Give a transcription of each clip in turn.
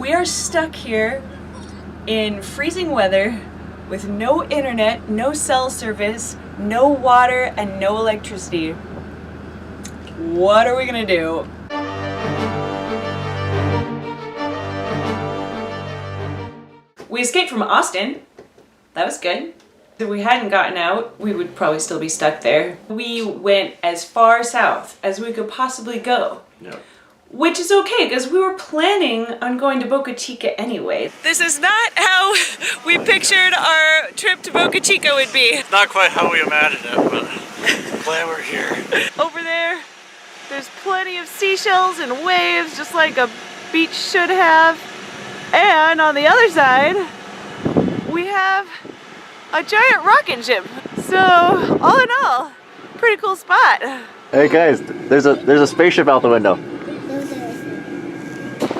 We are stuck here in freezing weather with no internet, no cell service, no water, and no electricity. What are we gonna do? We escaped from Austin. That was good. If we hadn't gotten out, we would probably still be stuck there. We went as far south as we could possibly go. Yep. Which is okay, because we were planning on going to Boca Chica anyway. This is not how we pictured our trip to Boca Chica would be. Not quite how we imagined it, but I'm glad we're here. Over there, there's plenty of seashells and waves, just like a beach should have. And on the other side, we have a giant rocket ship. So, all in all, pretty cool spot. Hey guys, there's a spaceship out the window.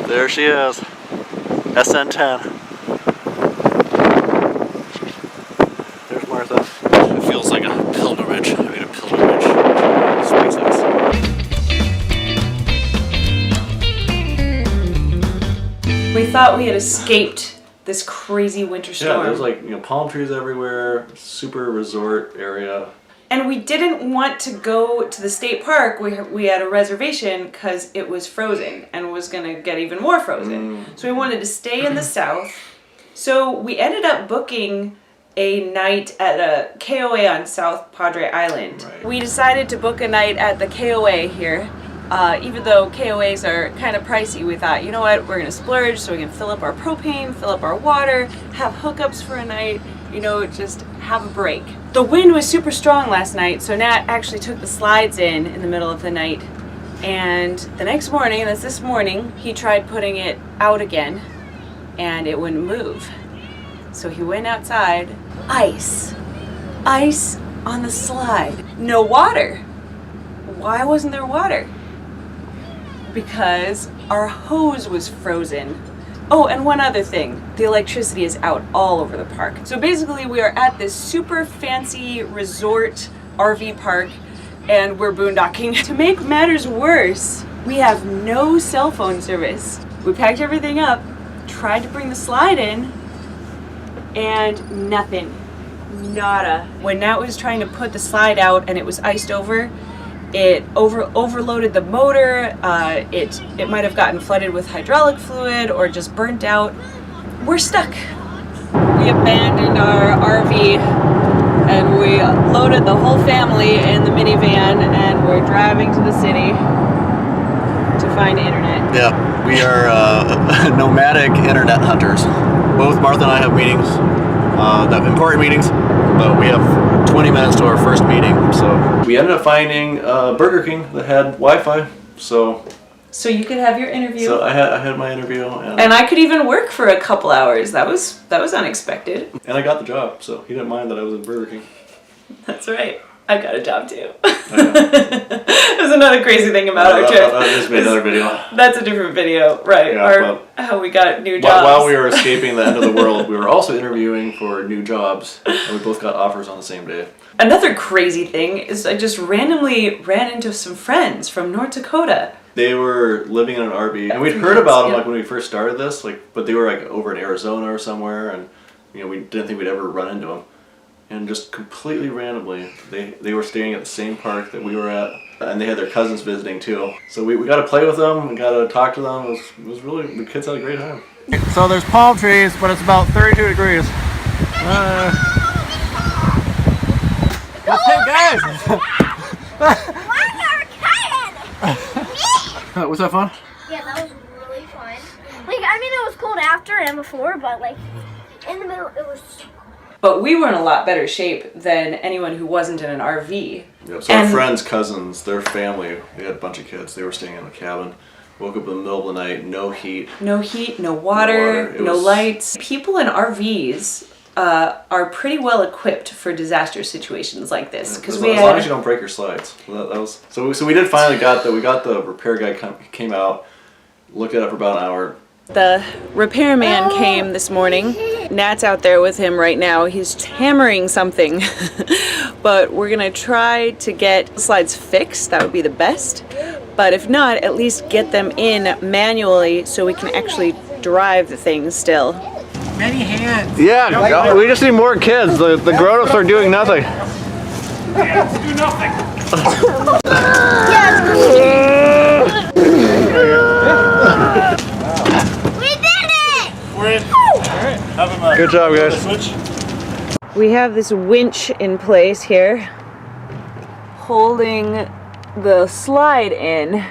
There she is, SN10. There's Martha. It feels like a pilgrimage. I mean, a pilgrimage to SpaceX. We thought we had escaped this crazy winter storm. Yeah, there's like palm trees everywhere, super resort area. And we didn't want to go to the state park. We had a reservation because it was frozen and was going to get even more frozen. So we wanted to stay in the south. So we ended up booking a night at a KOA on South Padre Island. Right. We decided to book a night at the KOA here. Even though KOAs are kind of pricey, we thought, you know what, we're going to splurge so we can fill up our propane, fill up our water, have hookups for a night, just have a break. The wind was super strong last night, so Nat actually took the slides in the middle of the night. And the next morning, that's this morning, he tried putting it out again, and it wouldn't move. So he went outside, ice on the slide, no water. Why wasn't there water? Because our hose was frozen. Oh, and one other thing, the electricity is out all over the park. So basically we are at this super fancy resort RV park and we're boondocking. To make matters worse, we have no cell phone service. We packed everything up, tried to bring the slide in, and nothing, nada. When Nat was trying to put the slide out and it was iced over, it overloaded the motor, it might have gotten flooded with hydraulic fluid or just burnt out. We're stuck. We abandoned our RV and we loaded the whole family in the minivan and we're driving to the city to find internet. Yeah, we are nomadic internet hunters. Both Martha and I have meetings, important meetings, but we have 20 minutes to our first meeting, so. We ended up finding Burger King that had Wi-Fi, so you could have your interview. So I had my interview, and I could even work for a couple hours. That was unexpected. And I got the job, so he didn't mind that I was in Burger King. That's right. I got a job too. There's another crazy thing about our trip. That just made another video. That's a different video, right? Yeah, how we got new jobs. While we were escaping the end of the world, we were also interviewing for new jobs, and we both got offers on the same day. Another crazy thing is I just randomly ran into some friends from North Dakota. They were living in an RV, and we'd heard about them when we first started this, but they were over in Arizona or somewhere, and we didn't think we'd ever run into them. And just completely randomly, they were staying at the same park that we were at, and they had their cousins visiting too. So we got to play with them, we got to talk to them. It was really, the kids had a great time. So there's palm trees, but it's about 32 degrees. Hey guys! Was that fun? Yeah, that was really fun. It was cold after and before, but in the middle, it was so cold. But we were in a lot better shape than anyone who wasn't in an RV. Yep, so our friends' cousins, their family, they had a bunch of kids. They were staying in a cabin. Woke up in the middle of the night, no heat. No heat, no water, no lights. People in RVs are pretty well equipped for disaster situations like this. As long as you don't break your slides. So we did finally we got the repair guy came out, looked at it for about an hour. The repairman came this morning. Nat's out there with him right now. He's hammering something. But we're gonna try to get slides fixed. That would be the best. But if not, at least get them in manually so we can actually drive the thing still. Many hands. Yeah, we just need more kids. The grown-ups are doing nothing. Hands do nothing. We did it! We're in. Alright. Have him Good job, guys. switch. We have this winch in place here, holding the slide in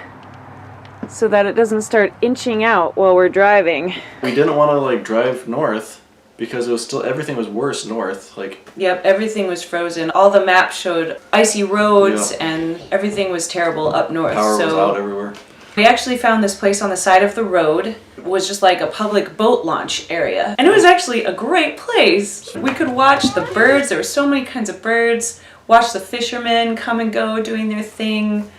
so that it doesn't start inching out while we're driving. We didn't want to like drive north because it was still everything was worse north. Like Yep, everything was frozen. All the maps showed icy roads Yeah. and everything was terrible up north. power so was out everywhere. we actually found this place on the side of the road. It was just like a public boat launch area. And it was actually a great place. We could watch the birds. There were so many kinds of birds. Watch the fishermen come and go doing their thing.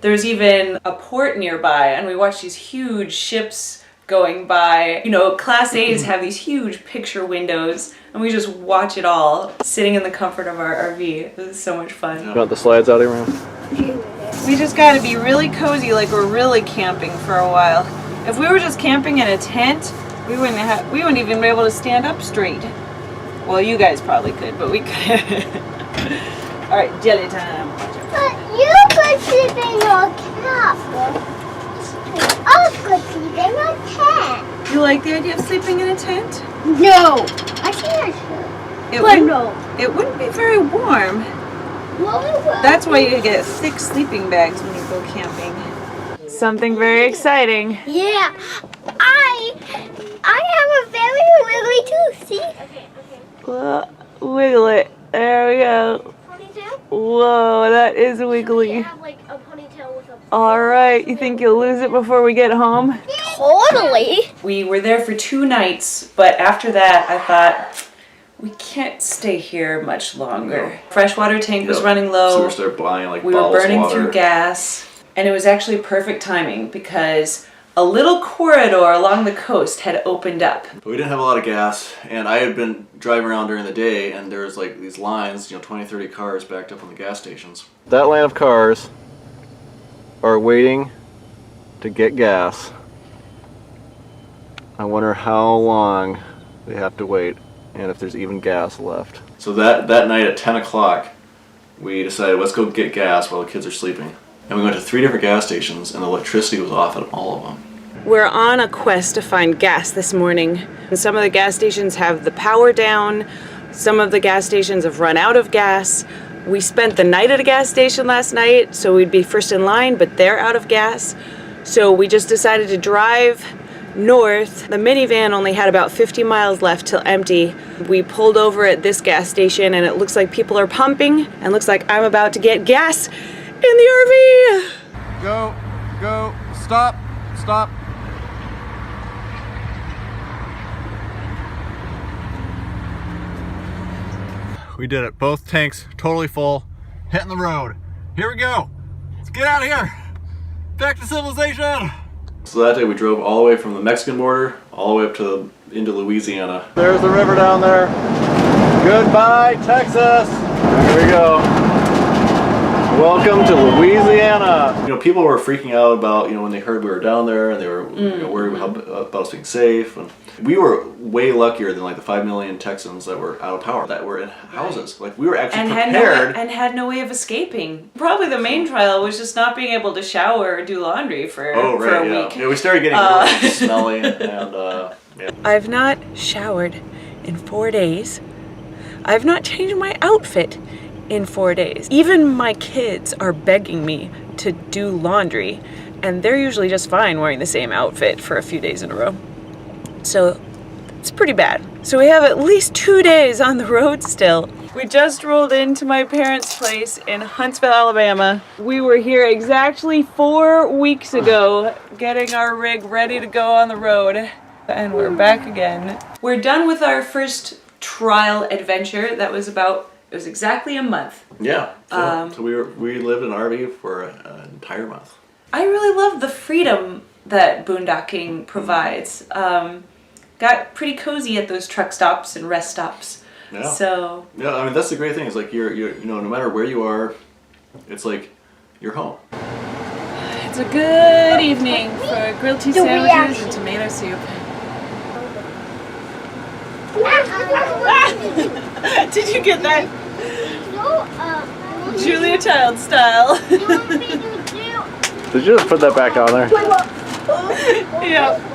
There's even a port nearby, and we watched these huge ships going by. You know, Class A's have these huge picture windows, and we just watch it all sitting in the comfort of our RV. It was so much fun. You want the slides out, Abraham? We just gotta be really cozy, like we're really camping for a while. If we were just camping in a tent, we wouldn't even be able to stand up straight. Well, you guys probably could, but we could. All right, jelly time. But you could sleep in your cap. I could sleep in a tent. You like the idea of sleeping in a tent? No. I can't. It But wouldn't, no. it wouldn't be very warm. That's why you get thick sleeping bags when you go camping. Something very exciting. Yeah. I have a very wiggly tooth. See? Wiggle it. There we go. Ponytail? Whoa, that is wiggly. have like a ponytail with a. All right, you think you'll lose it before we get home? Totally. We were there for 2 nights, but after that, I thought we can't stay here much longer. No. Freshwater tank was Yep. running So low. we started buying like We were bottles of burning water. through gas, and it was actually perfect timing because a little corridor along the coast had opened up. But we didn't have a lot of gas, and I had been driving around during the day, and there's like these lines, 20, 30 cars backed up on the gas stations. That line of cars are waiting to get gas. I wonder how long they have to wait and if there's even gas left. So that night at 10 o'clock, we decided let's go get gas while the kids are sleeping. And we went to 3 different gas stations, and the electricity was off at all of them. We're on a quest to find gas this morning. And some of the gas stations have the power down. Some of the gas stations have run out of gas. We spent the night at a gas station last night, so we'd be first in line, but they're out of gas. So we just decided to drive north. The minivan only had about 50 miles left till empty. We pulled over at this gas station, and it looks like people are pumping, and looks like I'm about to get gas in the RV. Go, stop. We did it. Both tanks totally full, hitting the road. Here we go. Let's get out of here. Back to civilization. So that day we drove all the way from the Mexican border all the way up to into Louisiana. There's the river down there. Goodbye, Texas. Here we go. Welcome to Louisiana. People were freaking out about, when they heard we were down there, and they were worried about us being safe. And we were way luckier than like the 5 million Texans that were out of power, that were in houses. Like we were actually prepared. Had no way of escaping. Probably the main trial was just not being able to shower or do laundry for a week. Yeah, we started getting really smelly and yeah. I've not showered in 4 days. I've not changed my outfit in 4 days. Even my kids are begging me to do laundry, and they're usually just fine wearing the same outfit for a few days in a row. So it's pretty bad. So we have at least 2 days on the road still. We just rolled into my parents' place in Huntsville, Alabama. We were here exactly 4 weeks ago, getting our rig ready to go on the road, and we're back again. We're done with our first trial adventure. It was exactly a month. Yeah. So we lived in an RV for an entire month. I really love the freedom that boondocking provides. Got pretty cozy at those truck stops and rest stops. Yeah. So yeah, I mean that's the great thing. It's like you're no matter where you are, it's like you're home. it's a good evening for grilled cheese sandwiches and tomato soup. Did you get that? No, Julia Child style. you want me to do? Did you just put that back on there? Yeah.